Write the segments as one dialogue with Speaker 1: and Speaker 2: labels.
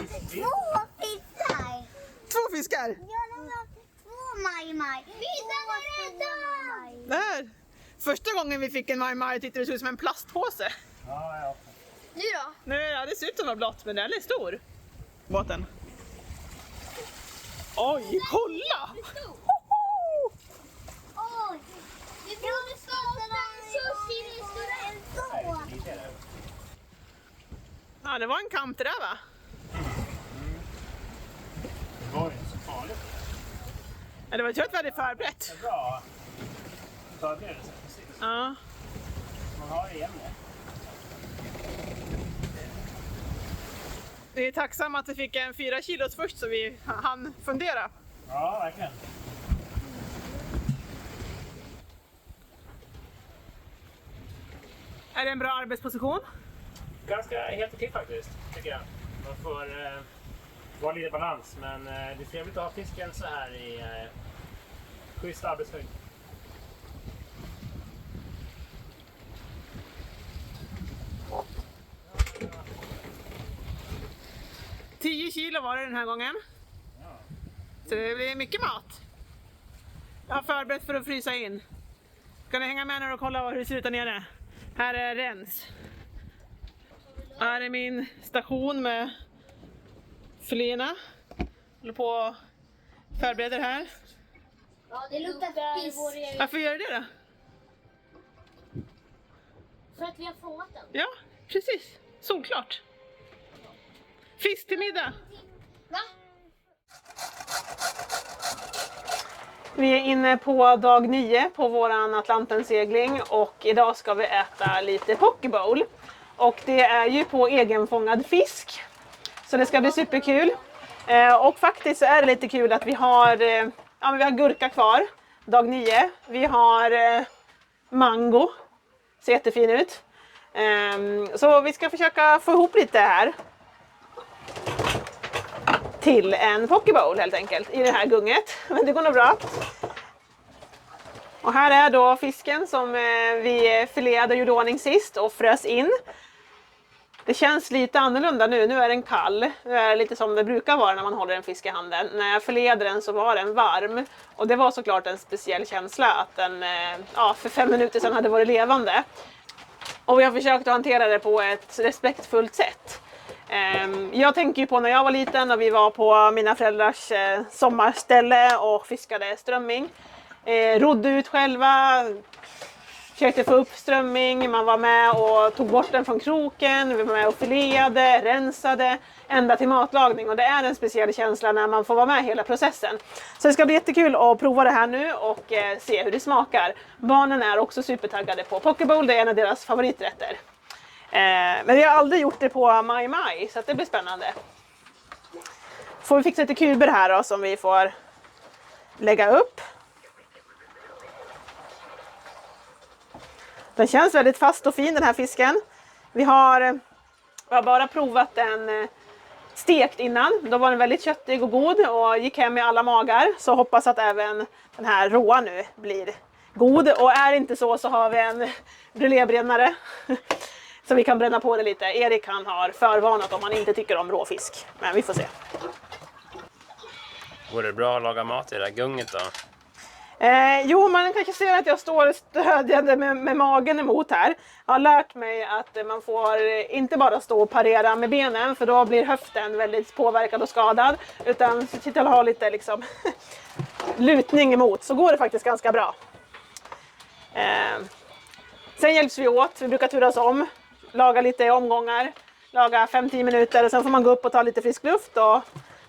Speaker 1: Två fiskar.
Speaker 2: Två fiskar?
Speaker 1: Ja, de har två maj-maj. Vissa var rädda!
Speaker 2: Där. Första gången vi fick en maj-maj tyckte det såg ut som en plastpåse.
Speaker 3: Ja.
Speaker 1: Nu då?
Speaker 2: Nu, ja, det ser ut som något blått, men den är stor. Båten. Oj, kolla!
Speaker 1: Oj! Vi borde skapa sushi i större än så.
Speaker 2: Ja, det var en kamp det där, va?
Speaker 3: Det var ju inte så farligt.
Speaker 2: Ja, det var kört väldigt förberett.
Speaker 3: Det är bra. Förberedelse, precis.
Speaker 2: Ja.
Speaker 3: Man har igen det.
Speaker 2: Vi är tacksamma att vi fick en 4 kilos först så vi hann fundera.
Speaker 3: Ja, verkligen.
Speaker 2: Är det en bra arbetsposition?
Speaker 3: Ganska helt okej faktiskt, tycker jag. Man får vara lite balans, men det är trevligt att ha fisken så här i schysst arbetshöjd.
Speaker 2: — 10 kilo var det den här gången.
Speaker 3: Ja.
Speaker 2: Så det blir mycket mat. Jag har förberett för att frysa in. Kan ni hänga med nu och kolla hur det ser ut där nere? Här är rens. Här är min station med filéerna. Håller på och förbereder här.
Speaker 1: Ja, det luktar fisk.
Speaker 2: Varför gör det då?
Speaker 1: För att vi har fångat den.
Speaker 2: Ja, precis. Solklart. Fisk till middag.
Speaker 1: Va?
Speaker 2: Vi är inne på dag 9 på våran Atlantensegling och idag ska vi äta lite pokebowl. Och det är ju på egenfångad fisk. Så det ska bli superkul. Och faktiskt så är det lite kul att vi har, vi har gurka kvar. Dag 9. Vi har mango. Ser jättefin ut. Så vi ska försöka få ihop lite här. Till en pokebowl helt enkelt i det här gunget. Men det går nog bra. Och här är då fisken som vi filerade och gjorde ordning sist och frös in. Det känns lite annorlunda nu. Nu är den kall. Nu är det lite som det brukar vara när man håller en fisk i handen. När jag filerade den så var den varm. Och det var såklart en speciell känsla att den för 5 minuter sedan hade varit levande. Och vi har försökt att hantera det på ett respektfullt sätt. Jag tänker ju på när jag var liten och vi var på mina föräldrars sommarställe och fiskade strömming. Rodde ut själva, försökte få upp strömming, man var med och tog bort den från kroken, vi var med och fileade, rensade, ända till matlagning. Och det är en speciell känsla när man får vara med hela processen. Så det ska bli jättekul att prova det här nu och se hur det smakar. Barnen är också supertaggade på pokebowl, det är en av deras favoriträtter. Men vi har aldrig gjort det på maj-maj så att det blir spännande. Får vi fixa lite kuber här då som vi får lägga upp. Den känns väldigt fast och fin den här fisken. Vi har bara provat den stekt innan. Då var den väldigt köttig och god och gick hem i alla magar. Så hoppas att även den här råa nu blir god. Och är det inte så har vi en brulébrännare. Så vi kan bränna på det lite. Erik han har förvarnat om han inte tycker om råfisk. Men vi får se.
Speaker 3: Vore det bra att laga mat i det där gunget då?
Speaker 2: Jo, man kanske ser att jag står stödjande med magen emot här. Jag har lärt mig att man får inte bara stå och parera med benen för då blir höften väldigt påverkad och skadad. Utan se till att ha lite liksom, lutning emot så går det faktiskt ganska bra. Sen hjälps vi åt, vi brukar turas om. Laga lite omgångar, laga 5-10 minuter och sen får man gå upp och ta lite frisk luft och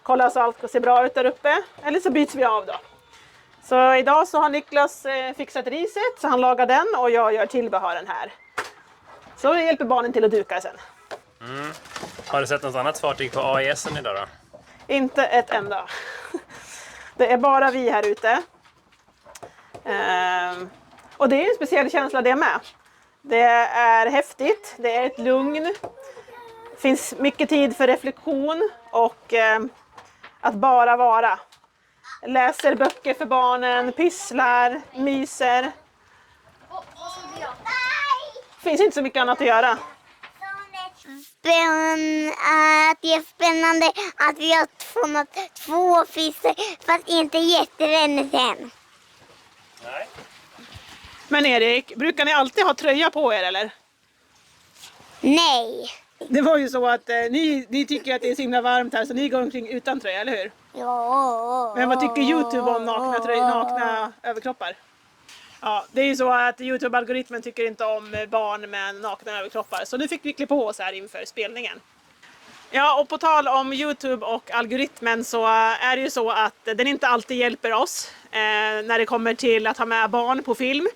Speaker 2: kolla så allt ser bra ut där uppe. Eller så byts vi av då. Så idag så har Niklas fixat riset så han lagar den och jag gör tillbehören här. Så hjälper barnen till att duka sen.
Speaker 3: Har du sett något annat fartyg på AISen idag då?
Speaker 2: Inte ett enda. Det är bara vi här ute. Och det är en speciell känsla det med. Det är häftigt, det är ett lugn. Det finns mycket tid för reflektion och att bara vara. Läser böcker för barnen, pysslar, myser. Finns inte så mycket annat att göra.
Speaker 1: det är spännande att vi har format 2 fiskar fast inte jättelänge sen.
Speaker 3: Nej.
Speaker 2: Men Erik, brukar ni alltid ha tröja på er eller?
Speaker 1: Nej.
Speaker 2: Det var ju så att ni tycker att det är så himla varmt här så ni går omkring utan tröja, eller hur?
Speaker 1: Ja.
Speaker 2: Men vad tycker YouTube om nakna överkroppar? Ja, det är ju så att YouTube-algoritmen tycker inte om barn med nakna överkroppar. Så nu fick vi klä på oss här inför spelningen. Ja, och på tal om YouTube och algoritmen så är det ju så att den inte alltid hjälper oss när det kommer till att ha med barn på film.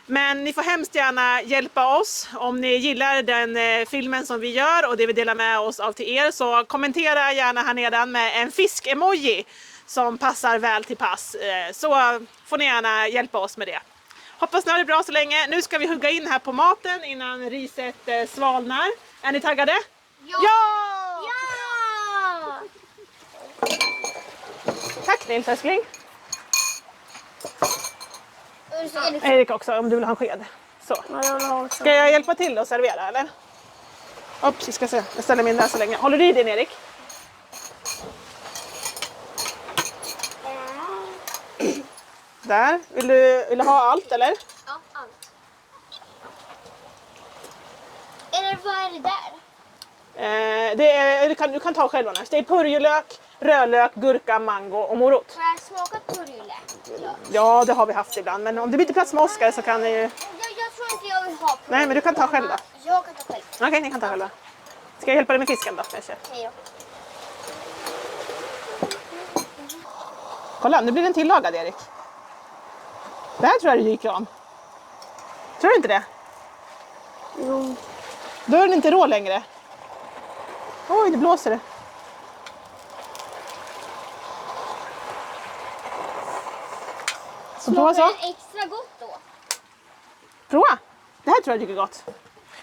Speaker 2: Men ni får hemskt gärna hjälpa oss om ni gillar den filmen som vi gör och det vi delar med oss av till er. Så kommentera gärna här nedan med en fisk-emoji som passar väl till pass. Så får ni gärna hjälpa oss med det. Hoppas ni har det bra så länge. Nu ska vi hugga in här på maten innan riset svalnar. Är ni taggade?
Speaker 1: Ja! Ja!
Speaker 2: Tack Nils älskling.
Speaker 1: Ja!
Speaker 2: Erik också om du vill ha en sked. Så. Ska jag hjälpa till att servera eller? Oops, ska se. Jag ställer mig in där så länge. Håller du i din Erik? Där. Vill du ha allt eller?
Speaker 1: Ja, allt. Eller vad är det där?
Speaker 2: Du kan ta själv annars. Det är purjolök, rödlök, gurka, mango och morot.
Speaker 1: Har jag smakat purjolök?
Speaker 2: Ja, det har vi haft ibland. Men om det blir inte plats med Oskar så kan ni ju...
Speaker 1: Jag tror inte jag vill ha purjolök.
Speaker 2: Nej, men du kan ta själv då.
Speaker 1: Jag kan ta själv.
Speaker 2: Okej, ni kan ta själva. Ska jag hjälpa dig med fisken då kanske?
Speaker 1: Hej då.
Speaker 2: Kolla, nu blir den tillagad Erik. Det här tror jag du gick om. Tror du inte det?
Speaker 1: Jo.
Speaker 2: Då är den inte rå längre. Oj, det blåser det. Så prova så.
Speaker 1: Smakar det extra gott då?
Speaker 2: Prova. Det här tror jag tycker är gott.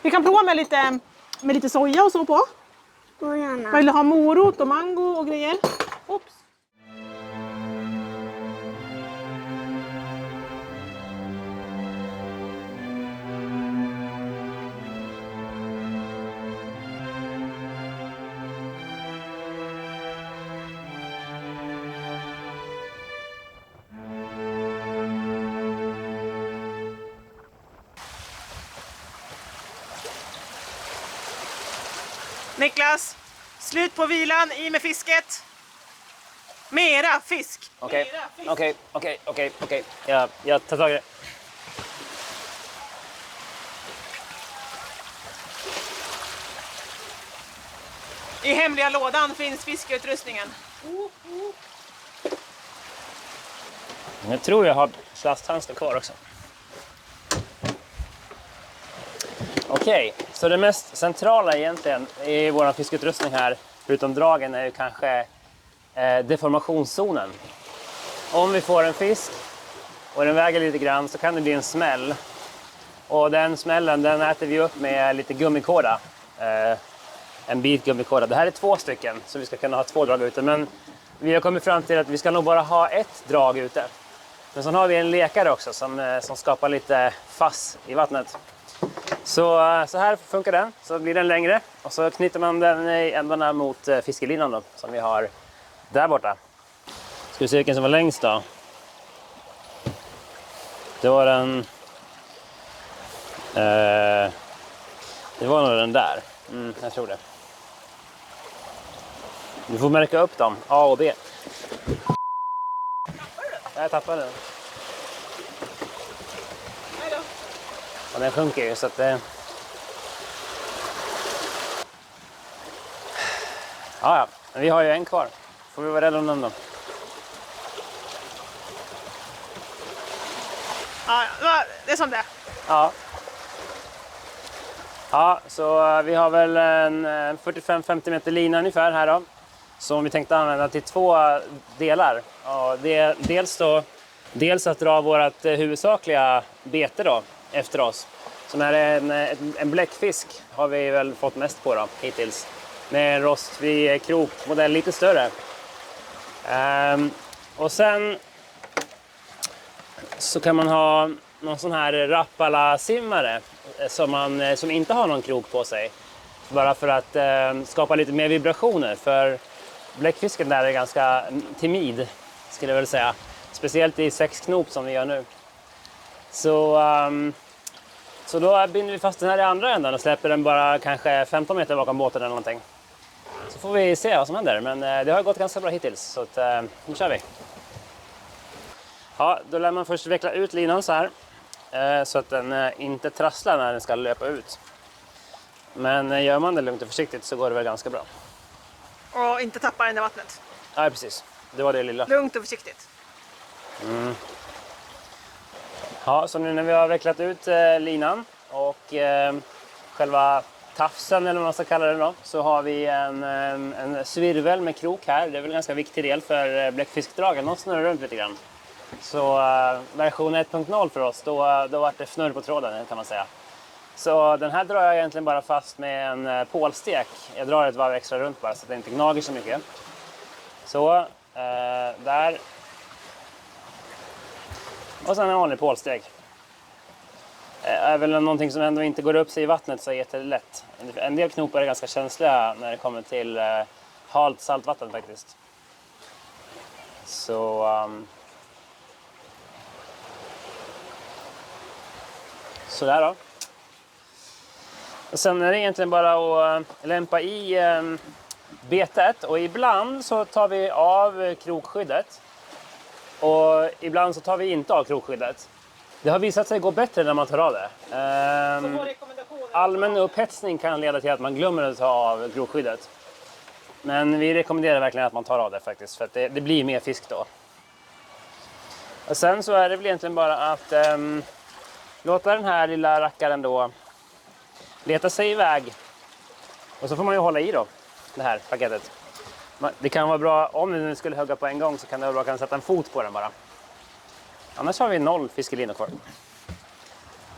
Speaker 2: Vi kan prova med lite soja och så på.
Speaker 1: Då gärna.
Speaker 2: Man vill ha morot och mango och grejer. Oops. Niklas, slut på vilan, i med fisket. Mera fisk.
Speaker 3: Okej,
Speaker 2: Mera fisk.
Speaker 3: okej. Jag tar tag i det.
Speaker 2: I hemliga lådan finns fiskeutrustningen.
Speaker 3: Jag tror jag har plasthandskar kvar också. Okej, så det mest centrala egentligen i vår fiskeutrustning här, förutom dragen, är ju kanske deformationszonen. Om vi får en fisk och den väger lite grann så kan det bli en smäll. Och den smällen den äter vi upp med lite gummikåda. En bit gummikåda. Det här är 2 stycken så vi ska kunna ha 2 drag ute. Men vi har kommit fram till att vi ska nog bara ha 1 drag ute. Men så har vi en lekare också som skapar lite fass i vattnet. Så här funkar den. Så blir den längre och så knyter man den i ändarna mot fiskelinan då, som vi har där borta. Ska vi se vilken som var längst då. Det var den... det var nog den där. Jag tror det. Du får märka upp dem, A och B. Jag tappade den. Och den sjunker ju så att det... Ja, men vi har ju en kvar. Får vi vara rädda om den då.
Speaker 2: Ja, det är som det.
Speaker 3: Ja. Ja, så vi har väl en 45-50 meter lina ungefär här då. Som vi tänkte använda till 2 delar. Ja, det är dels att dra vårt huvudsakliga bete då efter oss. Som är en bläckfisk har vi väl fått mest på då hittills. Med en rostfri krokmodell lite större. Och sen så kan man ha någon sån här Rapala-simmare som inte har någon krok på sig. Bara för att skapa lite mer vibrationer. För bläckfisken där är ganska timid, skulle jag väl säga. Speciellt i 6 knop som vi gör nu. Så då binder vi fast den här i andra änden och släpper den bara kanske 15 meter bakom båten eller någonting. Så får vi se vad som händer, men det har gått ganska bra hittills, så att, nu kör vi. Ja, då lär man först veckla ut linan så här, så att den inte trasslar när den ska löpa ut. Men gör man det lugnt och försiktigt så går det väl ganska bra.
Speaker 2: Och inte tappa den i vattnet.
Speaker 3: Ja, precis. Det var det lilla.
Speaker 2: Lugnt och försiktigt.
Speaker 3: Ja, så nu när vi har vecklat ut linan och själva tafsen eller vad man ska kalla det då, så har vi en svirvel med krok här. Det är väl en ganska viktig del för bläckfiskdragen. De snurrar runt lite grann. Så version 1.0 för oss, då var det fnurr på tråden kan man säga. Så den här drar jag egentligen bara fast med en pålstek. Jag drar ett varv extra runt bara så att det inte gnager så mycket. Så, där. Och sen en vanlig pålstek. Är väl någonting som ändå inte går upp sig i vattnet så är jättelätt. En del knopar är ganska känsliga när det kommer till halt saltvatten faktiskt. Så sådär då. Och sen är det egentligen bara att lämpa i betet, och ibland så tar vi av krokskyddet och ibland så tar vi inte av krokskyddet. Det har visat sig gå bättre när man tar av det. Allmän upphetsning kan leda till att man glömmer att ta av krokskyddet. Men vi rekommenderar verkligen att man tar av det faktiskt, för att det blir mer fisk då. Och sen så är det väl egentligen bara att låta den här lilla rackaren då leta sig iväg. Och så får man ju hålla i då, det här paketet. Det kan vara bra, om den skulle hugga på en gång så kan det vara bra att sätta en fot på den bara. Annars har vi 0 fiskelinor kvar.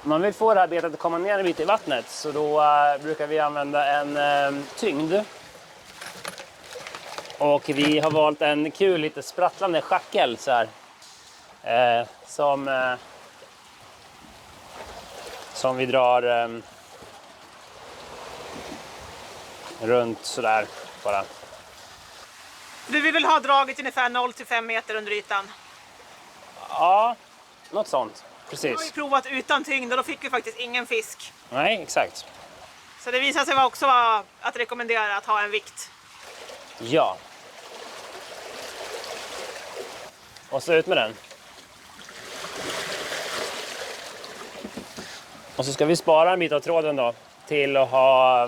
Speaker 3: Om man vill få det här betet att komma ner en bit i vattnet så då brukar vi använda en tyngd. Och vi har valt en kul, lite sprattlande schackel så här. Som vi drar runt sådär bara.
Speaker 2: Du vill väl ha draget ungefär 0-5 meter under ytan?
Speaker 3: Ja, något sånt.
Speaker 2: Vi har ju
Speaker 3: Precis.
Speaker 2: provat utan tyngd och då fick vi faktiskt ingen fisk.
Speaker 3: Nej, exakt.
Speaker 2: Så det visar sig också vara att rekommendera att ha en vikt.
Speaker 3: Ja. Och så ut med den. Och så ska vi spara en bit av tråden då till att ha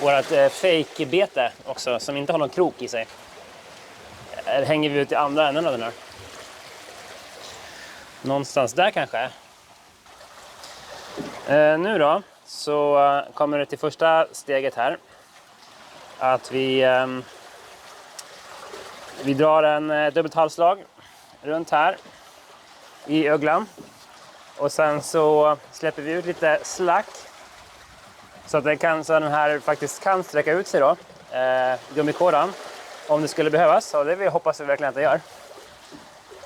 Speaker 3: vårat fake-bete också, som inte har någon krok i sig. Här hänger vi ut i andra änden av den här. Någonstans där kanske. Nu då så kommer det till första steget här. Att vi drar en dubbelt halslag runt här i öglan. Och sen så släpper vi ut lite slack. Så att den här faktiskt kan sträcka ut sig då. Gummikådan. Om det skulle behövas. Och det hoppas vi verkligen att det gör.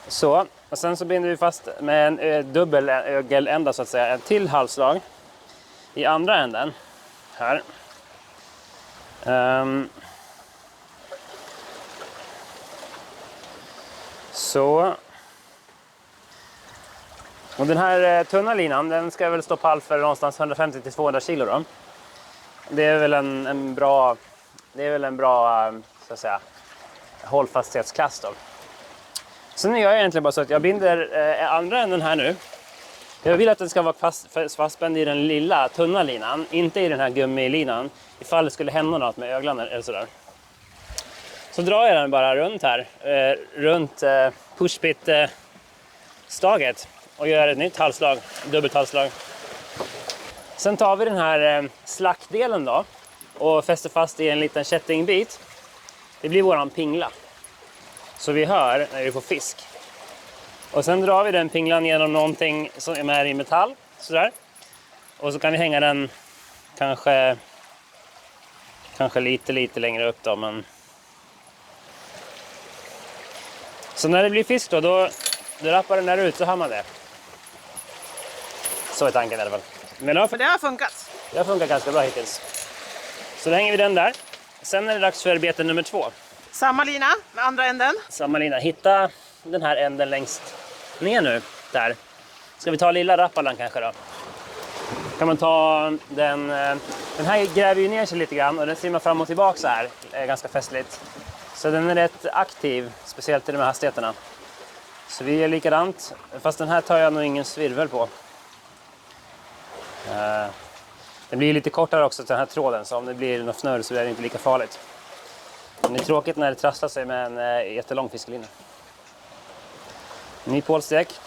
Speaker 3: Så. Och sen så binder vi fast med en dubbel ögelända så att säga. En till halslag. I andra änden. Här. Så. Och den här tunna linan, den ska väl stå pall för någonstans 150-200 kilo då. Det är väl en bra så att säga hållfasthetsklass då. Sen gör jag egentligen bara så att jag binder andra änden här nu. Jag vill att den ska vara fastspänd i den lilla tunna linan, inte i den här gummilinan, ifall det skulle hända något med öglan eller sådär. Så drar jag den bara runt här, runt pushpit-staget och gör ett nytt halslag, dubbelt halslag. Sen tar vi den här slackdelen då och fäster fast i en liten kättingbit. Det blir våran pingla. Så vi hör när vi får fisk. Och sen drar vi den pinglan genom någonting som är i metall. Sådär. Och så kan vi hänga den kanske lite längre upp då. Men... Så när det blir fisk då rappar den där ut så har man det. Så är tanken i alla fall. Men
Speaker 2: För det har funkat.
Speaker 3: Det har funkat ganska bra hittills. Så då hänger vi den där. Sen är det dags för bete nummer 2.
Speaker 2: Samma lina med andra änden.
Speaker 3: Samma lina. Hitta den här änden längst ner nu. Där. Ska vi ta lilla rappalan kanske då? Kan man ta den här gräver ju ner sig lite grann och den simmar fram och tillbaka så här. Det är ganska festligt. Så den är rätt aktiv, speciellt i de här hastigheterna. Så vi gör likadant, fast den här tar jag nog ingen svirvel på. Den blir lite kortare också till den här tråden, så om det blir något snurr så är det inte lika farligt. Men det är tråkigt när det trasslar sig med en jättelång fiskelinje. Ny pålstek.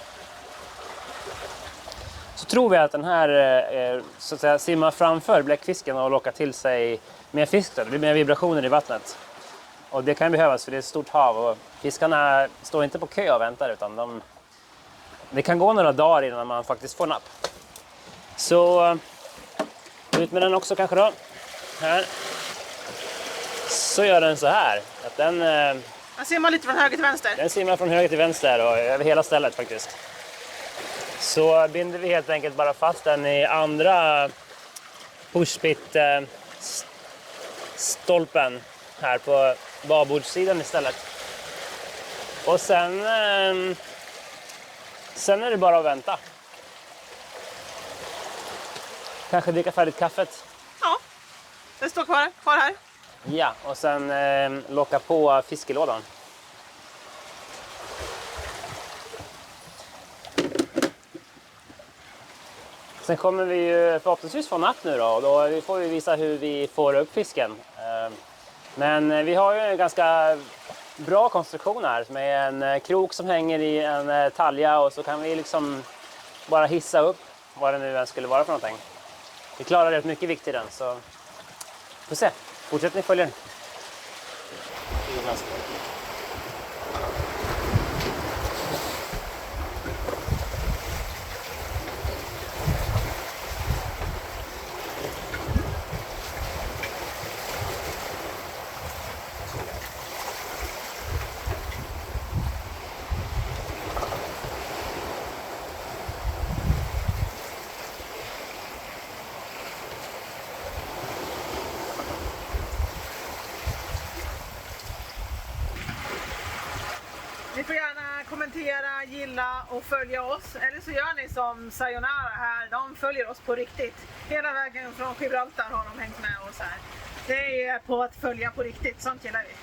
Speaker 3: Så tror vi att den här så att säga, simmar framför bläckfisken och lockar till sig mer fisk. Det blir mer vibrationer i vattnet. Och det kan behövas för det är ett stort hav och fiskarna står inte på kö och väntar utan det kan gå några dagar innan man faktiskt får napp. Så ut med den också kanske då. Här. Så gör den så här. Att den
Speaker 2: simmar lite från höger till vänster.
Speaker 3: Den simmar från höger till vänster och över hela stället faktiskt. Så binder vi helt enkelt bara fast den i andra pushbit stolpen här på babordssidan istället. Och sen är det bara att vänta. Kanske dricka färdigt kaffet.
Speaker 2: Ja, det står kvar här.
Speaker 3: Ja, och sen locka på fiskelådan. Sen kommer vi ju förhoppningsvis få napp nu då. Och då får vi visa hur vi får upp fisken. Men vi har ju en ganska bra konstruktion här med en krok som hänger i en talja och så kan vi liksom bara hissa upp vad det nu än skulle vara för någonting. Vi klarar rätt mycket vikt i den så får se. Fortsätt ni följer.
Speaker 2: Ni får gärna kommentera, gilla och följa oss. Eller så gör ni som Sayonara här. De följer oss på riktigt. Hela vägen från Gibraltar har de hängt med oss här. Det är på att följa på riktigt. Sånt gillar vi.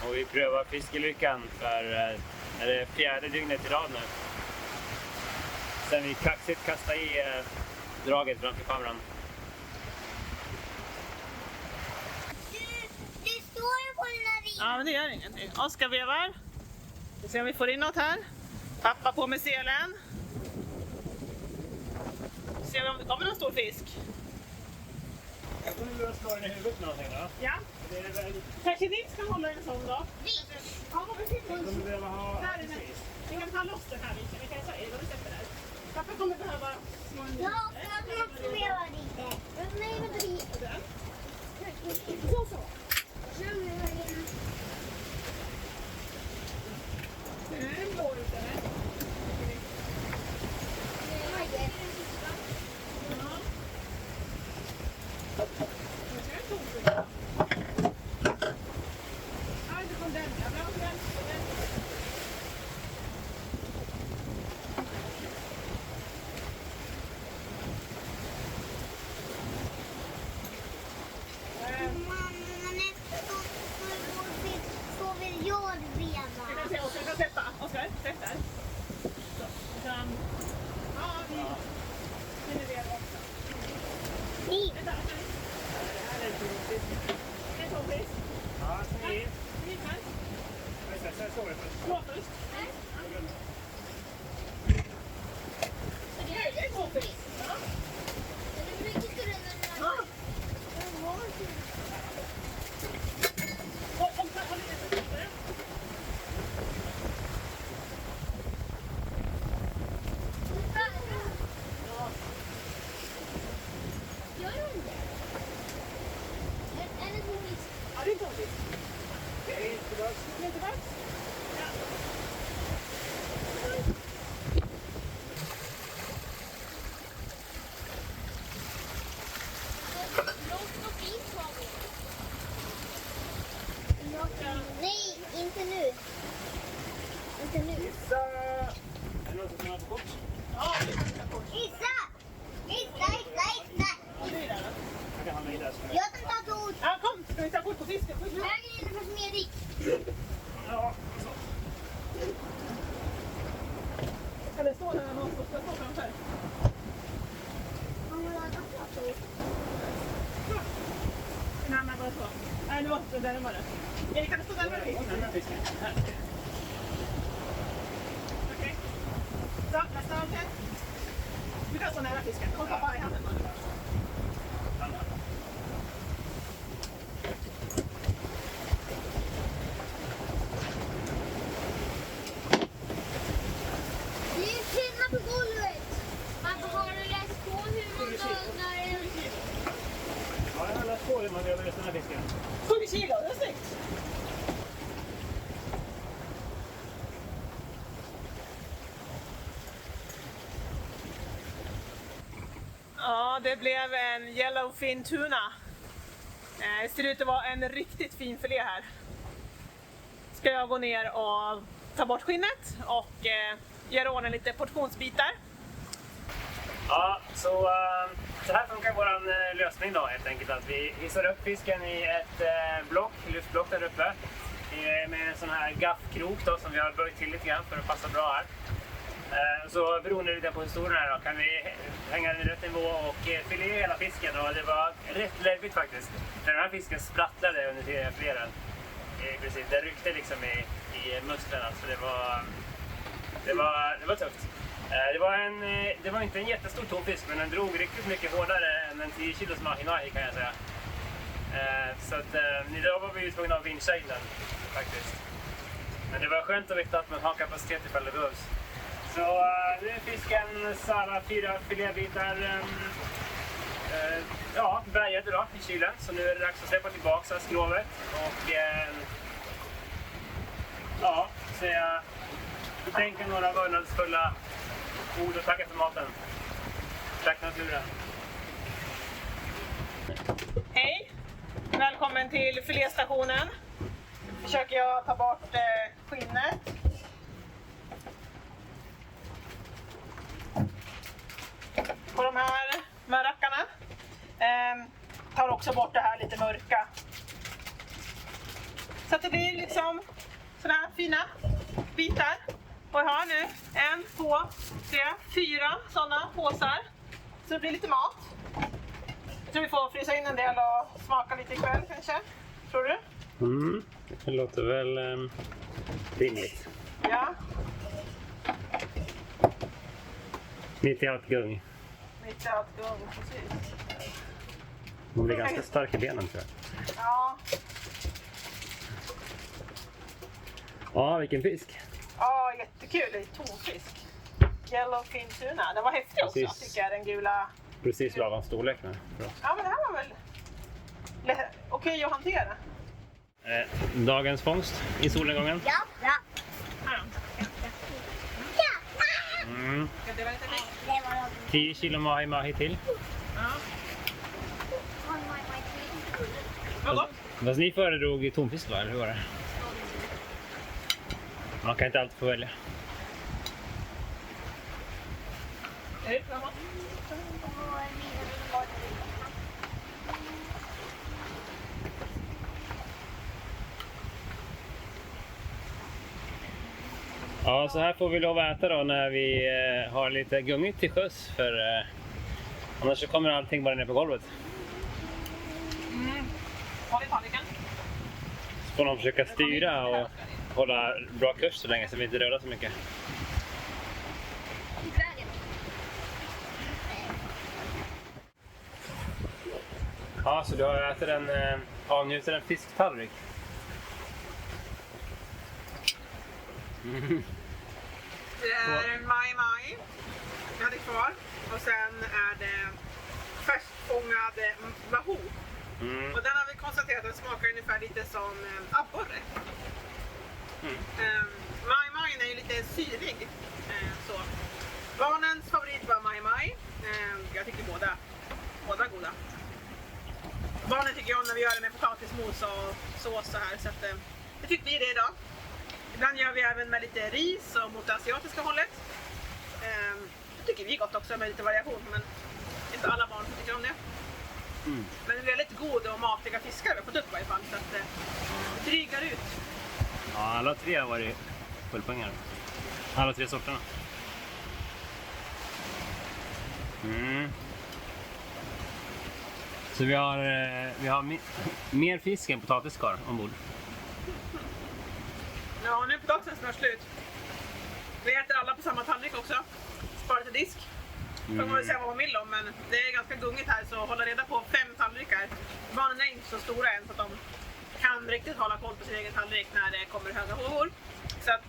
Speaker 3: Och vi prövar fiskelyckan för är det 4:e dygnet i rad nu. Sen vi kaxigt kastar i draget framför kameran.
Speaker 1: Du står ju på den här vinden.
Speaker 2: Ja, men det gör ingenting. Oskar vevar. Vi ser om vi får in något här. Pappa på med selen. Ser vi om det kommer någon stor fisk.
Speaker 3: Jag kommer att slå den i huvudet någonting då.
Speaker 2: Ja. Kanske ni ska hålla en sån då? Ja, vad vi
Speaker 3: kommer behöva ha...
Speaker 2: där inne. Vi kan ta loss den här viken. Vi kan säga vad vi sätter där. Pappa kommer behöva små en
Speaker 1: Ja, jag kan också veva lite. Nej, vänta lite.
Speaker 2: Så. En blå ut eller?
Speaker 1: Inte nu.
Speaker 3: Gissa! Är det någon som kan ha på kort?
Speaker 2: Ja, det är kort.
Speaker 1: Gissa! Gissa!
Speaker 2: Vad blir det då?
Speaker 3: Jag kan handla i där.
Speaker 1: Jag kan ta kort.
Speaker 2: Ja, kom! Ska vi ta kort på fisken?
Speaker 1: Vägen är det för Erik.
Speaker 3: Ja, så.
Speaker 2: Kan det stå där någon som ska stå framför?
Speaker 1: Man vill ha kort.
Speaker 2: En annan bara så. Nej, nu var det där närmare. Erik, kan det stå närmare fisken?
Speaker 3: Här.
Speaker 2: Okej. Så, nästa avsnitt. Du kan stå nära fisken. Kom pappa i handen.
Speaker 1: Det är en pinna på golvet. Varför har du läst på hur man dödar en...
Speaker 3: Ja, jag har läst på hur man gör med resten av fisken.
Speaker 2: 7 kilo, det är snyggt. Ja, det blev en yellowfin tuna. Det ser ut att vara en riktigt fin filé här. Ska jag gå ner och ta bort skinnet och göra ordning lite portionsbitar.
Speaker 3: Ja, så här funkar vår lösning då helt enkelt. Att vi hissar upp fisken i ett lyftblock där uppe. Med en sån här gaffkrok då, som vi har böjt till lite grann för att passa bra här. Så beroende lite på hur stor den är då, kan vi hänga den i rätt nivå och filé hela fisken. Och det var rätt läbbigt faktiskt. För den här fisken sprattlade under filéren. I princip. Det ryckte liksom i musklerna. Så det var tufft. Det var inte en jättestor tonfisk, men den drog riktigt mycket hårdare än en 10 kilos mahi-mahi kan jag säga. Så att idag var vi ju tvungna att vincha in den faktiskt. Men det var skönt att veta att man har kapacitet ifall det behövs. Så nu är fisken alla 4 filébitar bärgade då i kylen. Så nu är det dags att släppa tillbaka skrovet och säga tänker några vördnadsfulla ord och tacka för maten. Tack naturen.
Speaker 2: Hej! Välkommen till filéstationen. Försöker jag ta bort skinnet. På de här rackarna. Tar också bort det här lite mörka. Så att det blir liksom såna här fina bitar. Och jag har nu 1, 2, 3, 4 sådana påsar. Så det blir lite mat. Jag tror vi får frysa in en del och smaka lite ikväll kanske. Tror du?
Speaker 3: Det låter väl rimligt.
Speaker 2: Ja.
Speaker 3: Mitt i allt gung.
Speaker 2: Mitt i allt gung, precis.
Speaker 3: Hon blir ganska stark i benen tror jag.
Speaker 2: Ja.
Speaker 3: Ja, vilken fisk.
Speaker 2: Ja, jättekul. Det är tonfisk. Yellowfin tuna. Den var häftig också,
Speaker 3: Precis.
Speaker 2: tycker jag. Den gula.
Speaker 3: Precis lagom storlek nu. Bra.
Speaker 2: Ja, men det här var väl okej att hantera.
Speaker 3: Dagens fångst i solnedgången.
Speaker 1: Ja, bra.
Speaker 2: Ska det vara lite lätt?
Speaker 1: Det var
Speaker 3: 10 kilo mahi-mahi till.
Speaker 2: Ja.
Speaker 1: det.
Speaker 2: Vad gott.
Speaker 3: Fast ni föredrog tonfisk va, eller hur var det? Man kan inte alltid få välja.
Speaker 2: Är det framåt?
Speaker 3: Ja, så här får vi lov att äta då när vi har lite gungigt till sjöss. För annars så kommer allting bara ner på golvet.
Speaker 2: Har vi tallriken?
Speaker 3: Så får de försöka styra och hålla bra kurs så länge så vi inte rör så mycket. Ja, så du har ätit avnjutit en fisktallrik.
Speaker 2: Det är mahi-mahi. Jag hade kvar. Och sen är det färskfångad mahu. Och den har vi konstaterat att den smakar ungefär lite som abborre. Mahi-mahi är ju lite syrlig. Så. Barnens favorit var mahi-mahi. Jag tycker båda goda. Barnen tycker om när vi gör det med potatismos och sås så här. Så att, det tyckte vi det idag. Ibland gör vi även med lite ris och mot det asiatiska hållet. Det tycker vi är gott också med lite variation, men inte alla barn tycker om det. Men det är väldigt god och matiga fiskar vi har fått upp i varje fall, så att det drygar ut.
Speaker 3: Ja, alla 3 har varit fullpungar. Alla 3 sorterna. Så vi har mer fisk än potatisskal ombord.
Speaker 2: Ja, nu är potatisen snart slut. Vi äter alla på samma tallrik också. Sparar till disk. Får man väl säga vad man vill om, men det är ganska gungigt här, så hålla reda på 5 tallrikar. Barnen är inte så stora än så att de kan riktigt hålla koll på sin egen tallrik när det kommer höga håvor. Så att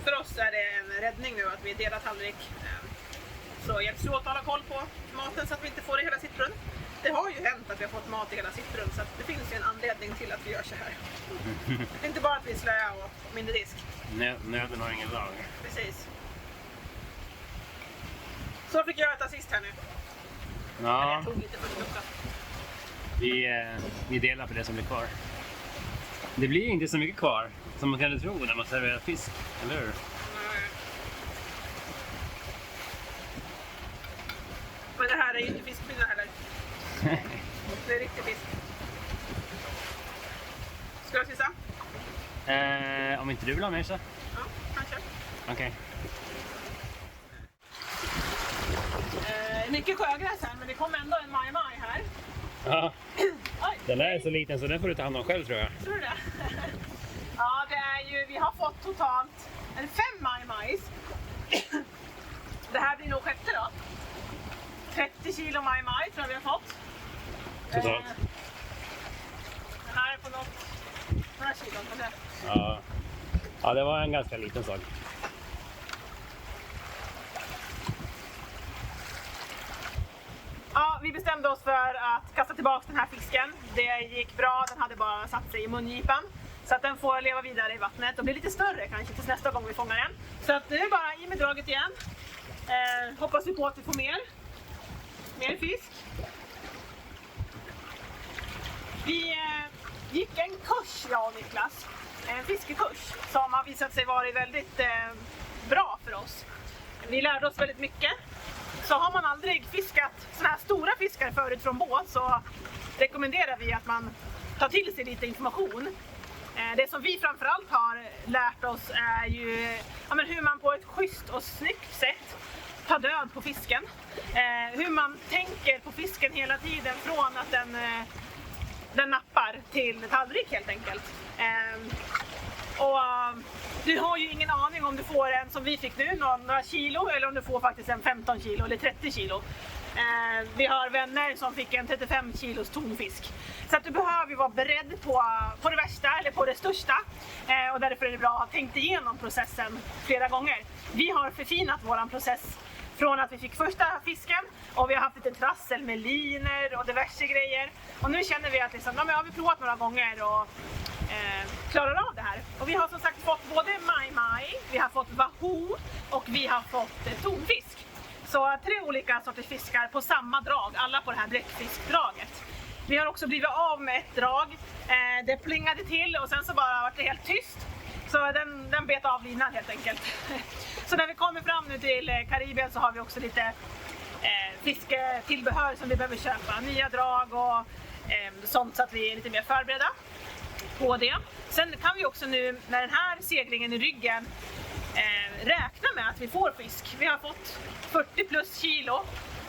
Speaker 2: för oss är det en räddning nu att vi delar tallrik. Så hjälps vi åt att hålla koll på maten så att vi inte får det i hela sittbrunn. Det har ju hänt att vi har fått mat i hela sittbrunn, så att det finns ju en anledning till att vi gör så här. Det är inte bara att vi är slöa och mindre disk.
Speaker 3: Nöden har ingen lag.
Speaker 2: Precis. Så fick jag äta sist här nu.
Speaker 3: Ja,
Speaker 2: Jag tog lite först också.
Speaker 3: vi delar på det som blir kvar. Det blir inte så mycket kvar som man kan tro när man serverar fisk, eller hur?
Speaker 2: Men det här är ju inte fiskpinnar heller. Det är riktig fisk. Ska jag kissa?
Speaker 3: Om inte du vill ha mer så?
Speaker 2: Ja, kanske.
Speaker 3: Okej.
Speaker 2: Mycket sjögräs här, men det kom ändå en maj här.
Speaker 3: Ja,
Speaker 2: Oj,
Speaker 3: den där är så liten så den får du ta hand om själv, tror jag.
Speaker 2: tror du det? Ja, det är ju, vi har fått totalt 5 majs. Det här blir nog 6:e då. 30 kilo maj tror jag vi har fått.
Speaker 3: Totalt.
Speaker 2: Den här är på några kilon på det.
Speaker 3: Ja, det var en ganska liten sak.
Speaker 2: Ja, vi bestämde oss för att kasta tillbaka den här fisken. Det gick bra, den hade bara satt sig i mungipan. Så att den får leva vidare i vattnet och bli lite större kanske tills nästa gång vi fångar den. Så att det är bara i med draget igen. Hoppas vi på att vi får mer fisk. Vi gick en kurs, jag och Niklas. En fiskekurs som har visat sig vara väldigt bra för oss. Vi lärde oss väldigt mycket. Så har man aldrig fiskat såna här stora fiskar förut från båt, så rekommenderar vi att man tar till sig lite information. Det som vi framförallt har lärt oss är ju hur man på ett schysst och snyggt sätt tar död på fisken. Hur man tänker på fisken hela tiden från att den nappar till tallrik helt enkelt. Och du har ju ingen aning om du får en som vi fick nu, några kilo, eller om du får faktiskt en 15 kilo eller 30 kilo. Vi har vänner som fick en 35 kilos tonfisk. Så att du behöver vara beredd på det värsta eller på det största. Och därför är det bra att ha tänkt igenom processen flera gånger. Vi har förfinat våran process från att vi fick första fisken och vi har haft lite trassel med liner och diverse grejer. Och nu känner vi att har vi provat några gånger och klarar av det här. Och vi har som sagt fått både mai, vi har fått wahoo och vi har fått tonfisk. Så 3 olika sorters fiskar på samma drag, alla på det här bläckfiskdraget. Vi har också blivit av med ett drag, det plingade till och sen så bara var det helt tyst. Så den bet av linan helt enkelt. Så när vi kommer fram nu till Karibien så har vi också lite fisketillbehör som vi behöver köpa. Nya drag och sånt så att vi är lite mer förberedda på det. Sen kan vi också nu med den här seglingen i ryggen räkna med att vi får fisk. Vi har fått 40 plus kilo,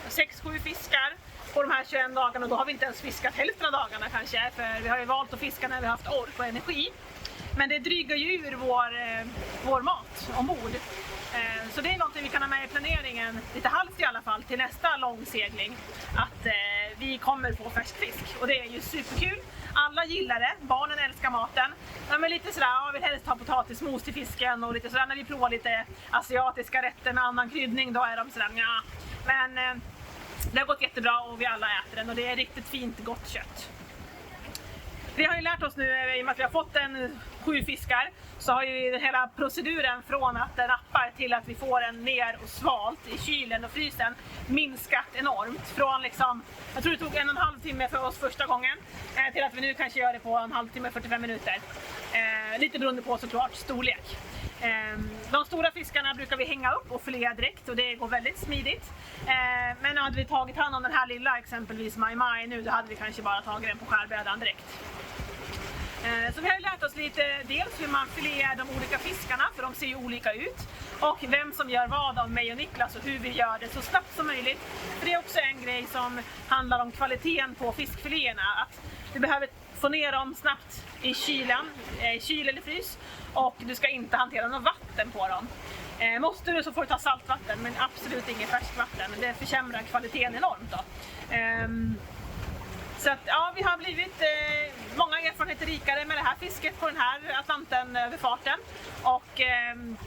Speaker 2: 6-7 fiskar på de här 21 dagarna och då har vi inte ens fiskat hälften av dagarna kanske, för vi har ju valt att fiska när vi har haft ork och energi. Men det drygar ju ur vår mat ombord. Så det är någonting vi kan ha med i planeringen lite halvt i alla fall till nästa långsegling. Att vi kommer få färsk fisk och det är ju superkul. Alla gillar det, barnen älskar maten. De är lite sådär, jag vill helst ha potatismos till fisken och lite sådär när vi provar lite asiatiska rätter med annan kryddning då är de sådär nja. Men det har gått jättebra och vi alla äter den och det är riktigt fint gott kött. Vi har ju lärt oss nu, i och med att vi har fått 7 fiskar, så har ju hela proceduren från att den rappar till att vi får den ner och svalt i kylen och frysen minskat enormt. Från liksom, jag tror det tog 1,5 timme för oss första gången, till att vi nu kanske gör det på 1,5 timme, 45 minuter. Lite beroende på såklart storlek. De stora fiskarna brukar vi hänga upp och filea direkt och det går väldigt smidigt. Men hade vi tagit hand om den här lilla, exempelvis Mai nu, då hade vi kanske bara tagit den på skärbrädan direkt. Så vi har lärt oss lite dels hur man filear de olika fiskarna, för de ser ju olika ut. Och vem som gör vad av mig och Niklas och hur vi gör det så snabbt som möjligt. För det är också en grej som handlar om kvaliteten på fiskfiléerna. Att du behöver få ner dem snabbt i kylen, kyl eller frys. Och du ska inte hantera något vatten på dem. Måste du så får du ta saltvatten, men absolut inget färskvatten. Det försämrar kvaliteten enormt då. Så att, ja, vi har blivit många erfarenheter rikare med det här fisket på den här Atlantenöverfarten. Och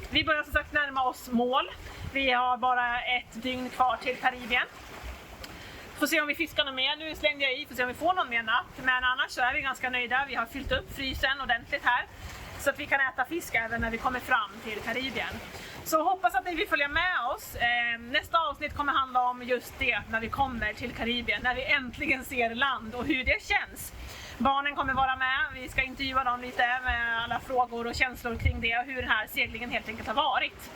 Speaker 2: vi börjar som sagt närma oss mål. Vi har bara 1 dygn kvar till Karibien. Får se om vi fiskar något mer. Nu slängde jag i, får se om vi får någon mer natt. Men annars så är vi ganska nöjda. Vi har fyllt upp frysen ordentligt här. Så att vi kan äta fisk även när vi kommer fram till Karibien. Så hoppas att ni vill följa med oss. Nästa avsnitt kommer handla om just det, när vi kommer till Karibien. När vi äntligen ser land och hur det känns. Barnen kommer vara med. Vi ska intervjua dem lite med alla frågor och känslor kring det. Och hur den här seglingen helt enkelt har varit.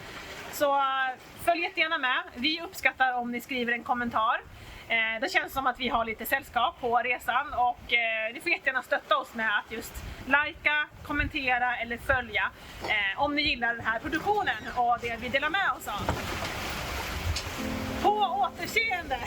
Speaker 2: Så följ jättegärna med. Vi uppskattar om ni skriver en kommentar. Det känns som att vi har lite sällskap på resan. Och ni får jättegärna stötta oss med att just likea, kommentera eller följa om ni gillar den här produktionen och det vi delar med oss av. På återseende!